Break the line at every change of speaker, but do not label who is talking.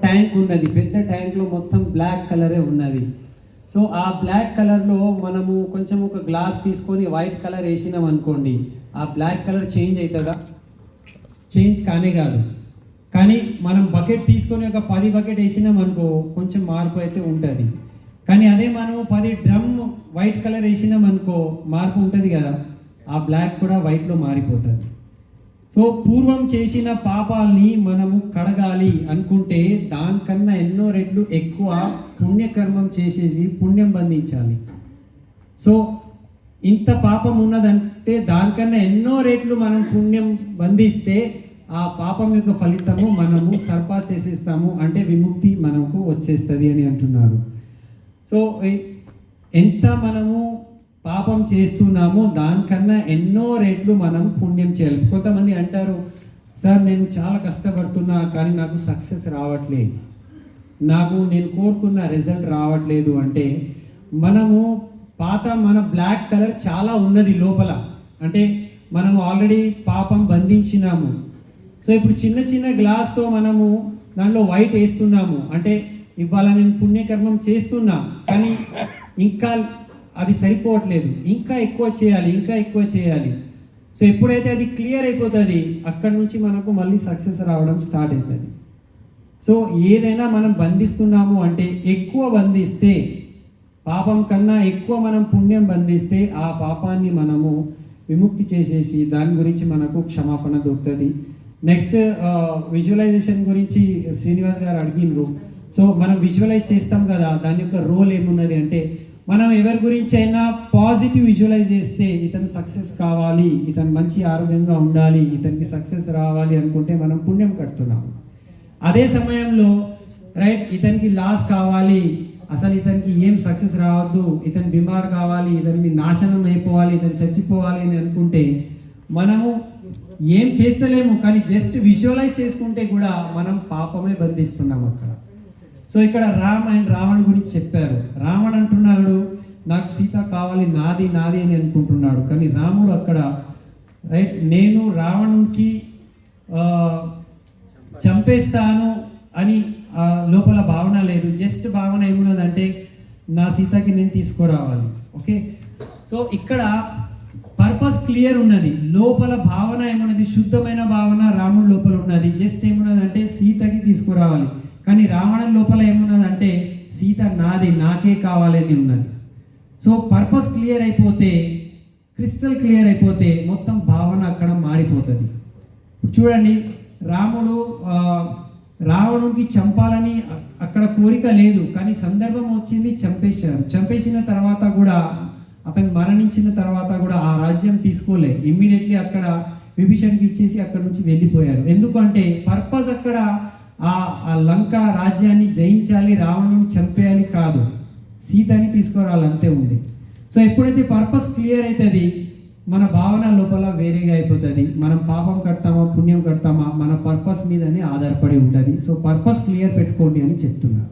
Tank ఉన్నది, పెద్ద ట్యాంక్లో మొత్తం బ్లాక్ కలరే ఉన్నది. సో ఆ బ్లాక్ కలర్లో మనము కొంచెం ఒక గ్లాస్ తీసుకొని వైట్ కలర్ వేసినాం అనుకోండి, ఆ బ్లాక్ కలర్ చేంజ్ అవుతుందా? చేంజ్ కానే కాదు. కానీ మనం బకెట్ తీసుకొని ఒక 10 బకెట్ వేసినాం అనుకో, కొంచెం మార్పు అయితే ఉంటుంది. కానీ అదే మనం 10 డ్రమ్ వైట్ కలర్ వేసినాం అనుకో, మార్పు ఉంటుంది కదా, ఆ బ్లాక్ కూడా వైట్లో మారిపోతుంది. సో పూర్వం చేసిన పాపాలని మనము కడగాలి అనుకుంటే దానికన్నా ఎన్నో రెట్లు ఎక్కువ పుణ్యకర్మం చేసేసి పుణ్యం బంధించాలి. సో ఇంత పాపం ఉన్నదంటే దానికన్నా ఎన్నో రెట్లు మనం పుణ్యం బంధిస్తే ఆ పాపం యొక్క ఫలితము మనము సర్పాస్ చేసేస్తాము, అంటే విముక్తి మనకు వచ్చేస్తుంది అని అంటున్నారు. సో ఎంత మనము పాపం చేస్తున్నామో దానికన్నా ఎన్నో రెట్లు మనం పుణ్యం చేయాలి. కొంతమంది అంటారు, సార్ నేను చాలా కష్టపడుతున్నా కానీ నాకు సక్సెస్ రావట్లేదు, నేను కోరుకున్న రిజల్ట్ రావట్లేదు అంటే మనము మన బ్లాక్ కలర్ చాలా ఉన్నది లోపల, అంటే మనము ఆల్రెడీ పాపం బంధించినాము. సో ఇప్పుడు చిన్న చిన్న గ్లాస్తో మనము దాంట్లో వైట్ వేస్తున్నాము, అంటే ఇవాళ నేను పుణ్యకర్మం చేస్తున్నా కానీ ఇంకా అది సరిపోవట్లేదు, ఇంకా ఎక్కువ చేయాలి. సో ఎప్పుడైతే అది క్లియర్ అయిపోతుంది అక్కడి నుంచి మనకు మళ్ళీ సక్సెస్ రావడం స్టార్ట్ అవుతుంది. సో ఏదైనా మనం బంధిస్తున్నాము అంటే ఎక్కువ బంధిస్తే, పాపం కన్నా ఎక్కువ మనం పుణ్యం బంధిస్తే ఆ పాపాన్ని మనము విముక్తి చేసేసి దాని గురించి మనకు క్షమాపణ దొరుకుతుంది. నెక్స్ట్ విజువలైజేషన్ గురించి శ్రీనివాస్ గారు అడిగినరు. సో మనం విజువలైజ్ చేస్తాం కదా, దాని యొక్క రోల్ ఏమున్నది అంటే మనం ఎవరి గురించి అయినా పాజిటివ్ విజువలైజ్ చేస్తే, ఇతను సక్సెస్ కావాలి, ఇతను మంచి ఆరోగ్యంగా ఉండాలి, ఇతనికి సక్సెస్ రావాలి అనుకుంటే మనం పుణ్యం కడుతున్నాము. అదే సమయంలో ఇతనికి లాస్ కావాలి, అసలు ఇతనికి ఏం సక్సెస్ రావద్దు, ఇతను బిమార్ కావాలి, ఇతనికి నాశనం అయిపోవాలి, ఇతను చచ్చిపోవాలి అని అనుకుంటే మనము ఏం చేస్తలేము, కానీ జస్ట్ విజువలైజ్ చేసుకుంటే కూడా మనం పాపమే బంధిస్తున్నాం అక్కడ. సో ఇక్కడ రామ్ అండ్ రావణ్ గురించి చెప్పారు. రావణ్ అంటున్నాడు నాకు సీత కావాలి, నాది అని అనుకుంటున్నాడు. కానీ రాముడు అక్కడ నేను రావణునికి చంపేస్తాను అని లోపల భావన లేదు. జస్ట్ భావన ఏమున్నదంటే నా సీతకి నేను తీసుకురావాలి. ఓకే, సో ఇక్కడ పర్పస్ క్లియర్ ఉన్నది, లోపల భావన ఏమున్నది, శుద్ధమైన భావన రాముడు లోపల ఉన్నది. జస్ట్ ఏమున్నదంటే సీతకి తీసుకురావాలి. కానీ రావణం లోపల ఏమున్నదంటే సీత నాకే కావాలి అని ఉన్నది. సో పర్పస్ క్లియర్ అయిపోతే, క్రిస్టల్ క్లియర్ అయిపోతే మొత్తం భావన అక్కడ మారిపోతుంది. చూడండి, రావణునికి చంపాలని అక్కడ కోరిక లేదు, కానీ సందర్భం వచ్చింది, చంపేశారు. చంపేసిన తర్వాత కూడా అతను మరణించిన తర్వాత కూడా ఆ రాజ్యం తీసుకోలే, ఇమ్మీడియట్లీ అక్కడ విభీషణ్కి ఇచ్చేసి అక్కడ నుంచి వెళ్ళిపోయారు. ఎందుకంటే పర్పస్ అక్కడ ఆ లంక రాజ్యాన్ని జయించాలి, రావణుని చంపేయాలి కాదు, సీతని తీసుకురావాలి అంతే ఉంది. సో ఎప్పుడైతే పర్పస్ క్లియర్ అవుతుంది మన భావన లోపల వేరేగా అయిపోతుంది. మనం పాపం కడతామా పుణ్యం కడతామా మన పర్పస్ మీదనే ఆధారపడి ఉంటుంది. సో పర్పస్ క్లియర్ పెట్టుకోండి అని చెప్తున్నారు.